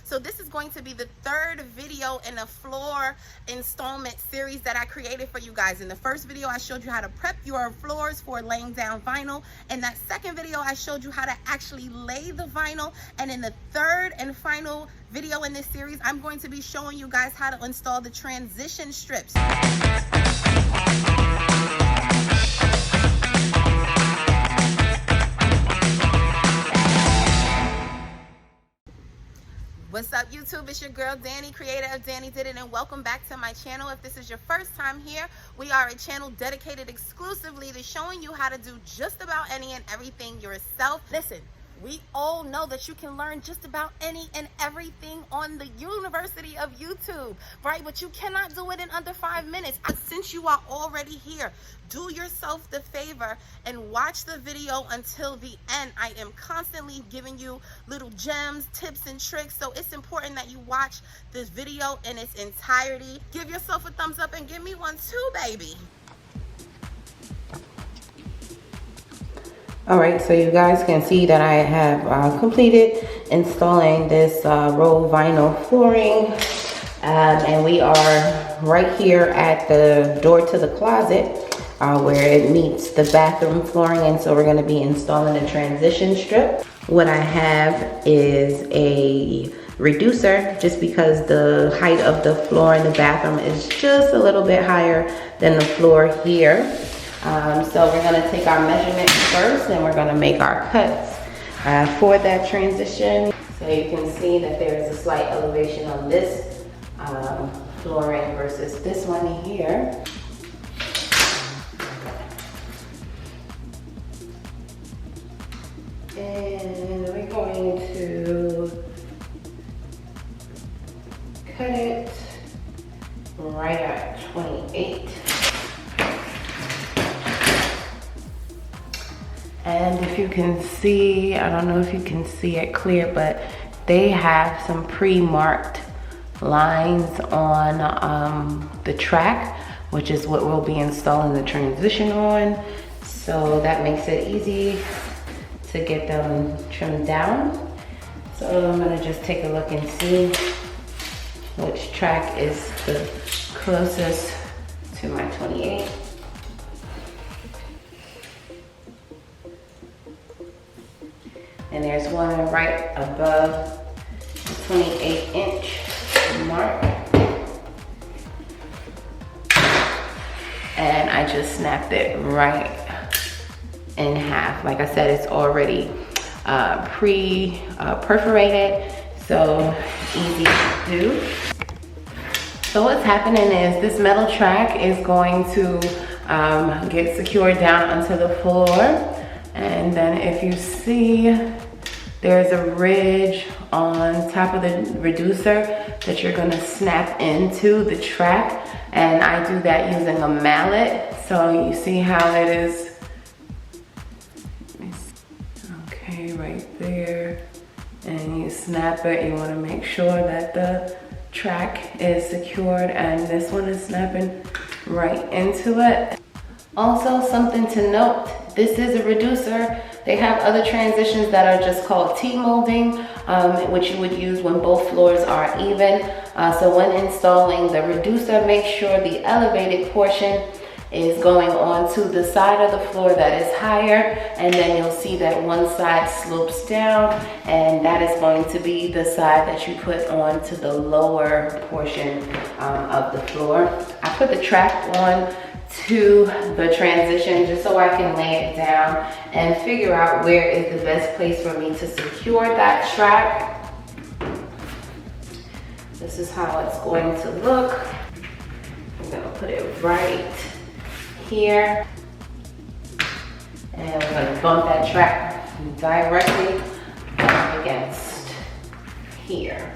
So this is going to be the third video in a floor installment series that I created for you guys. In the first video, I showed you how to prep your floors for laying down vinyl. In that second video, I showed you how to actually lay the vinyl. And in the third and final video in this series, I'm going to be showing you guys how to install the transition strips. What's up, YouTube? It's your girl Danny, creator of Danny Did It, and welcome back to my channel. If this is your first time here, we are a channel dedicated exclusively to showing you how to do just about any and everything yourself. Listen, we all know that you can learn just about any and everything on the University of YouTube, right? But you cannot do it in under 5 minutes. Since you are already here, do yourself the favor and watch the video until the end. I am constantly giving you little gems, tips, and tricks, so it's important that you watch this video in its entirety. Give yourself a thumbs up and give me one too, baby. Alright, so you guys can see that I have completed installing this roll vinyl flooring, and we are right here at the door to the closet where it meets the bathroom flooring, and so we're going to be installing a transition strip. What I have is a reducer, just because the height of the floor in the bathroom is just a little bit higher than the floor here. So we're going to take our measurements first, and we're going to make our cuts for that transition. So you can see that there is a slight elevation on this flooring versus this one here. And we're going to cut it right at 28. And if you can see, I don't know if you can see it clear, but they have some pre-marked lines on the track, which is what we'll be installing the transition on. So that makes it easy to get them trimmed down. So I'm gonna just take a look and see which track is the closest to my 28. And there's one right above the 28-inch mark. And I just snapped it right in half. Like I said, it's already perforated, so easy to do. So what's happening is this metal track is going to get secured down onto the floor. And then if you see, there's a ridge on top of the reducer that you're gonna snap into the track. And I do that using a mallet. So you see how it is. Okay, right there. And you snap it. You wanna make sure that the track is secured, and this one is snapping right into it. Also, something to note, this is a reducer. They have other transitions that are just called T-molding, which you would use when both floors are even. So when installing the reducer, make sure the elevated portion is going onto the side of the floor that is higher, and then you'll see that one side slopes down, and that is going to be the side that you put onto the lower portion of the floor. I put the track on to the transition just so I can lay it down and figure out where is the best place for me to secure that track. This is how it's going to look. I'm gonna put it right here, and we're gonna bump that track directly up against here.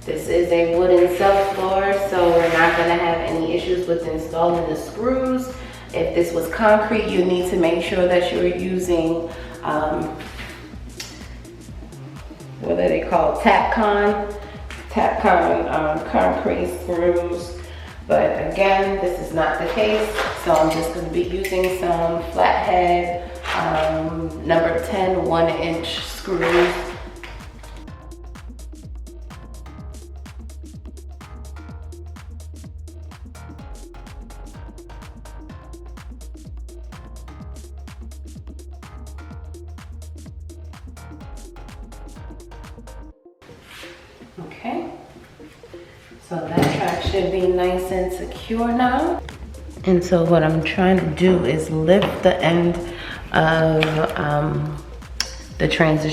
This is a wooden subfloor, so we're not gonna have any issues with installing the screws. If this was concrete, you need to make sure that you're using, what are they called? Tapcon concrete screws. But again, this is not the case, so I'm just gonna be using some flathead number 10 1-inch screws. So that track should be nice and secure now. And so what I'm trying to do is lift the end of the transition